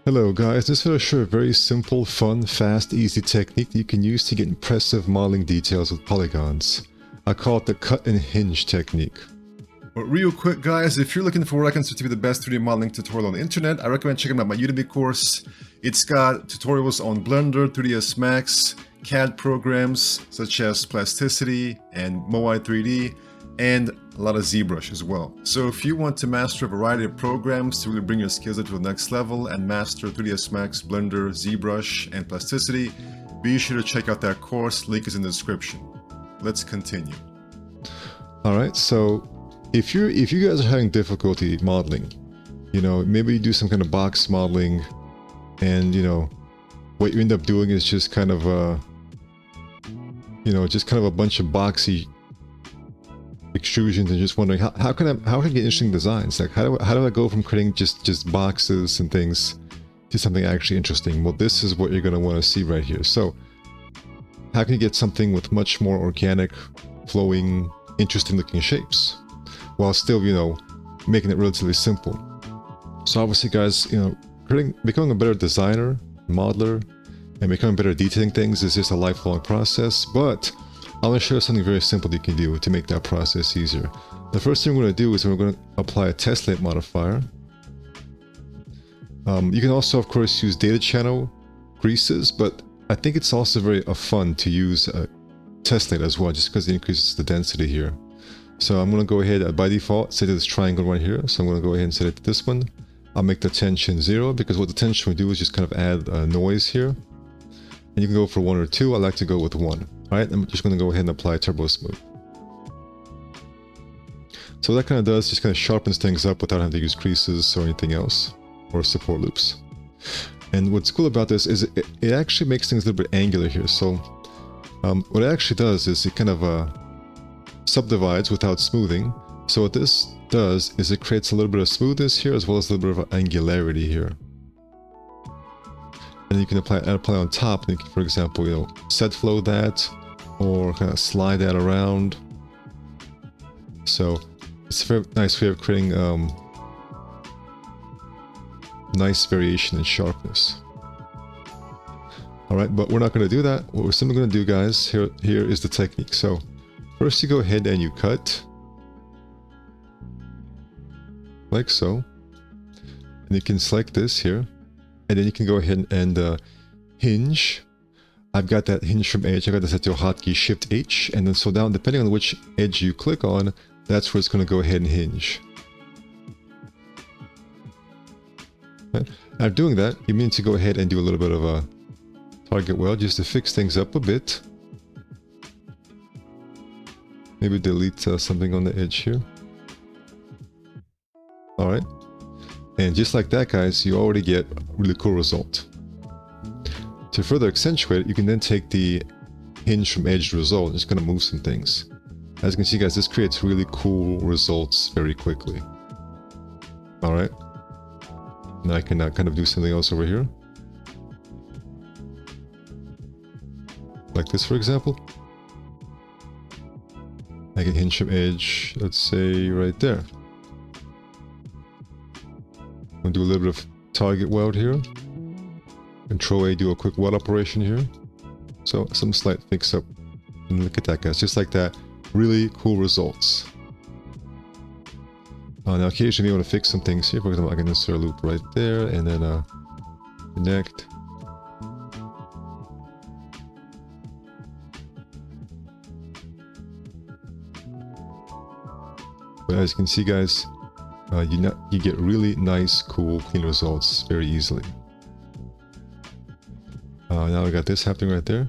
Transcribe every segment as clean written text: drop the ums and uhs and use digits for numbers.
Hello guys, this will show a very simple, fun, fast, easy technique that you can use to get impressive modeling details with polygons. I call it the Cut and Hinge Technique. But real quick guys, if you're looking for what I consider to be the best 3D modeling tutorial on the internet, I recommend checking out my Udemy course. It's got tutorials on Blender, 3ds Max, CAD programs such as Plasticity and Moai 3D, and a lot of ZBrush as well. So if you want to master a variety of programs to really bring your skills up to the next level and master 3ds Max, Blender, ZBrush, and Plasticity, be sure to check out that course. Link is in the description. Let's continue. Alright, so if you guys are having difficulty modeling, maybe you do some kind of box modeling and what you end up doing is just kind of a bunch of boxy extrusions and just wondering how can I get interesting designs? Like how do I go from creating just boxes and things to something actually interesting? Well, this is what you're going to want to see right here. So how can you get something with much more organic, flowing, interesting looking shapes while still making it relatively simple? So obviously guys, becoming a better designer, modeler, and becoming better at detailing things is just a lifelong process, but I want to show you something very simple that you can do to make that process easier. The first thing we're going to do is we're going to apply a testlate modifier. You can also, of course, use data channel greases, but I think it's also very fun to use a testlate as well, just because it increases the density here. So I'm going to go ahead, by default, set this triangle right here. So I'm going to go ahead and set it to this one. I'll make the tension 0, because what the tension will do is just kind of add noise here. And you can go for 1 or 2. I like to go with 1. Alright, I'm just going to go ahead and apply Turbo Smooth. So what that kind of does, just kind of sharpens things up without having to use creases or anything else, or support loops. And what's cool about this is it actually makes things a little bit angular here. So what it actually does is it kind of subdivides without smoothing. So what this does is it creates a little bit of smoothness here as well as a little bit of angularity here. And you can apply on top, and you can, for example, set flow that, or kind of slide that around. So it's a very nice way of creating nice variation in sharpness. Alright, but we're not going to do that. What we're simply going to do, guys, here is the technique. So first you go ahead and you cut, like so. And you can select this here. And then you can go ahead and hinge. I've got that hinge from edge. I got to set to a hotkey Shift H, and then so down, depending on which edge you click on, that's where it's going to go ahead and hinge. Right. Now doing that, you need to go ahead and do a little bit of a target weld just to fix things up a bit. Maybe delete something on the edge here. All right. And just like that, guys, you already get a really cool result. To further accentuate it, you can then take the hinge from edge result and just kind of move some things. As you can see, guys, this creates really cool results very quickly. Alright. Now I can kind of do something else over here. Like this, for example. I can hinge from edge, let's say right there. I'm going to do a little bit of target weld here. Control A, do a quick weld operation here. So some slight fix up. And look at that, guys. Just like that. Really cool results. Now occasionally you want to fix some things here. For example, I can insert a loop right there and then connect. But as you can see, guys, you get really nice, cool, clean results very easily. Now we got this happening right there.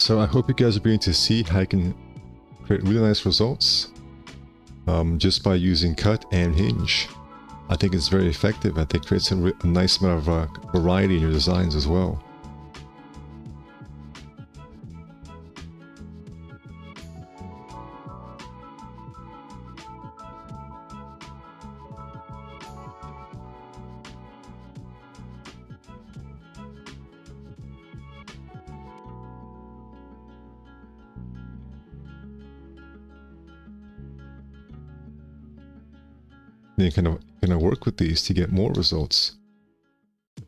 So I hope you guys are beginning to see how you can create really nice results just by using Cut and Hinge. I think it's very effective. I think it creates a nice amount of variety in your designs as well. And you can work with these to get more results.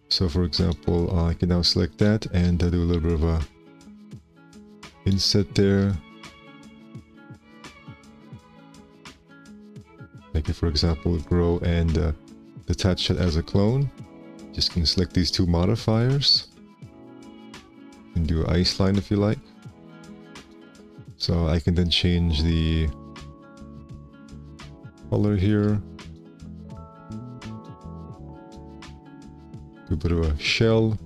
So for example, I can now select that and do a little bit of a inset there. Make it, for example, grow and detach it as a clone. Just gonna select these two modifiers and do an ice line if you like. So I can then change the color here. Do a bit of a shell.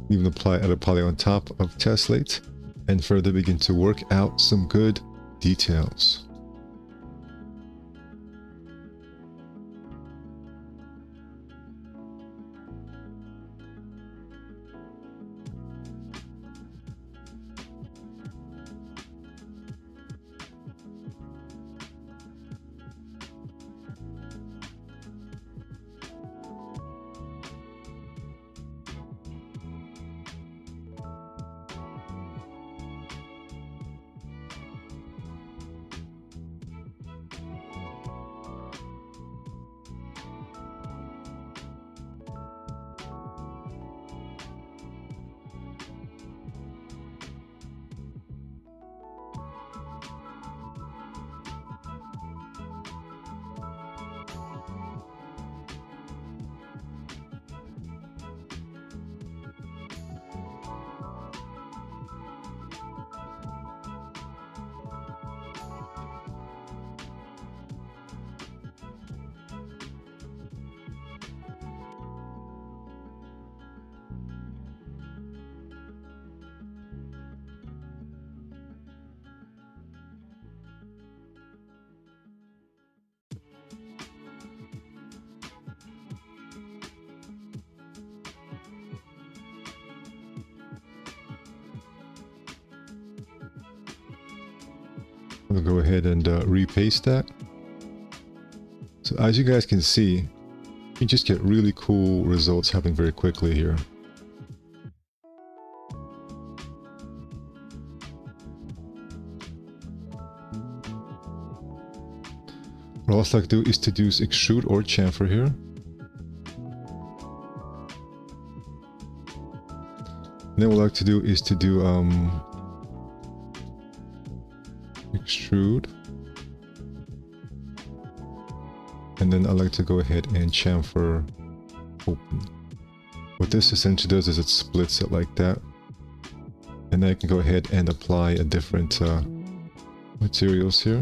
Even apply other poly on top of tessellate and further begin to work out some good details. We'll go ahead and repaste that. So as you guys can see, you just get really cool results happening very quickly here. What I also like to do is to use extrude or chamfer here. And then what I like to do is to do extrude, and then I like to go ahead and chamfer open. What this essentially does is it splits it like that, and then I can go ahead and apply a different materials here.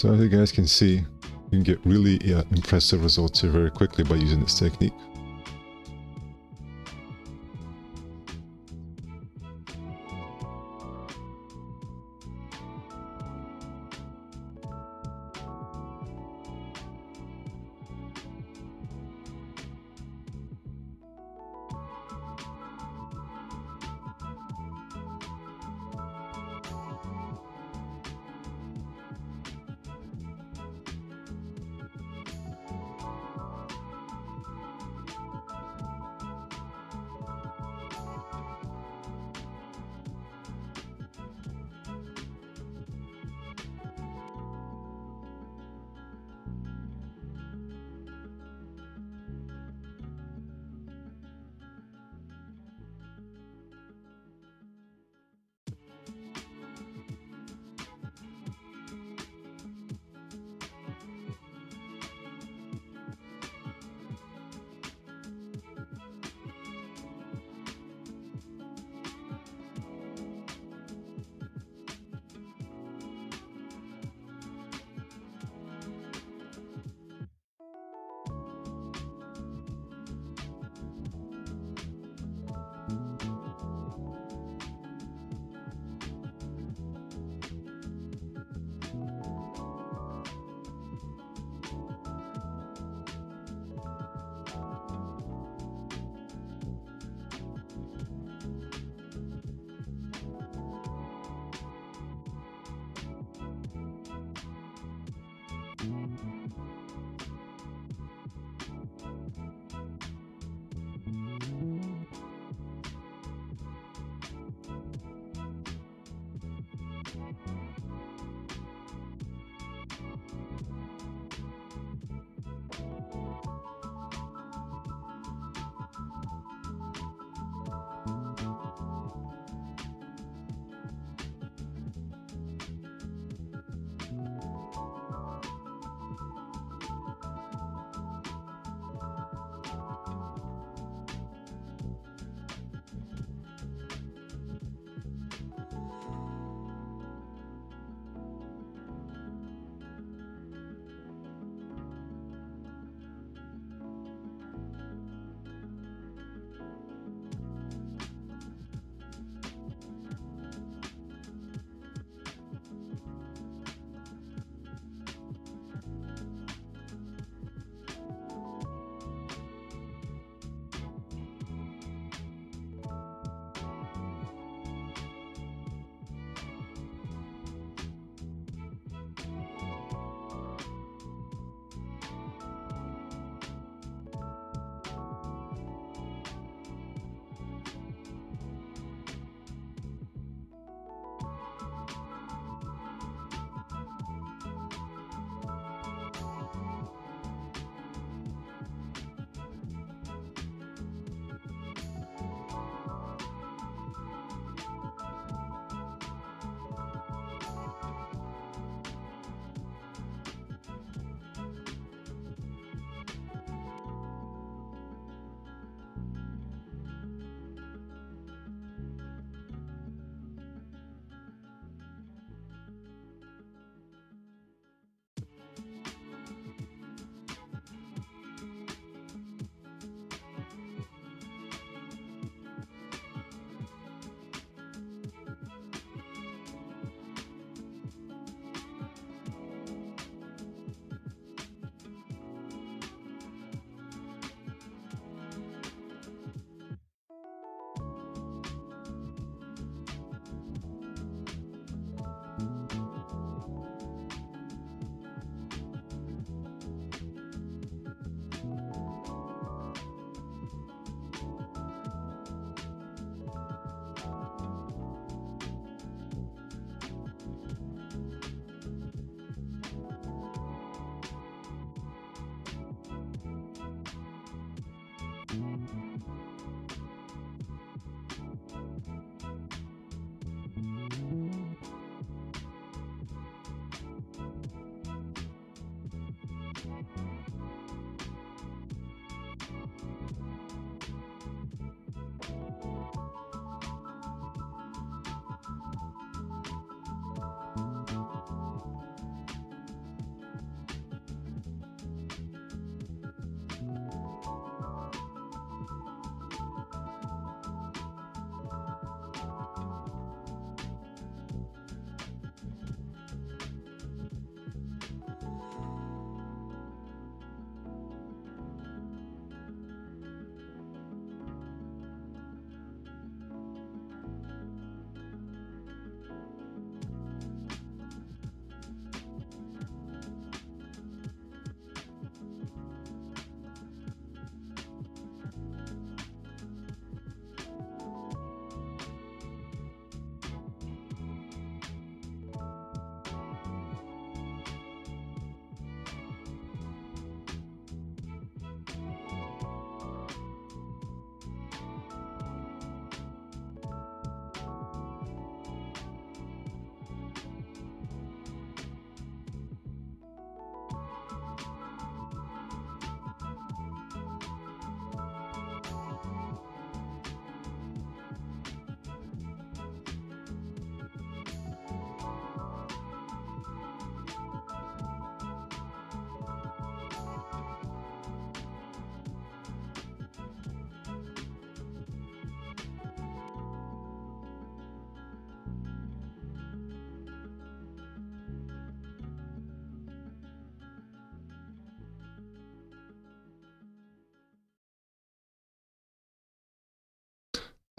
So as you guys can see, you can get really impressive results here very quickly by using this technique.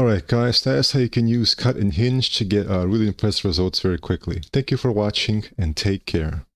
Alright guys, that's how you can use Cut and Hinge to get really impressive results very quickly. Thank you for watching and take care.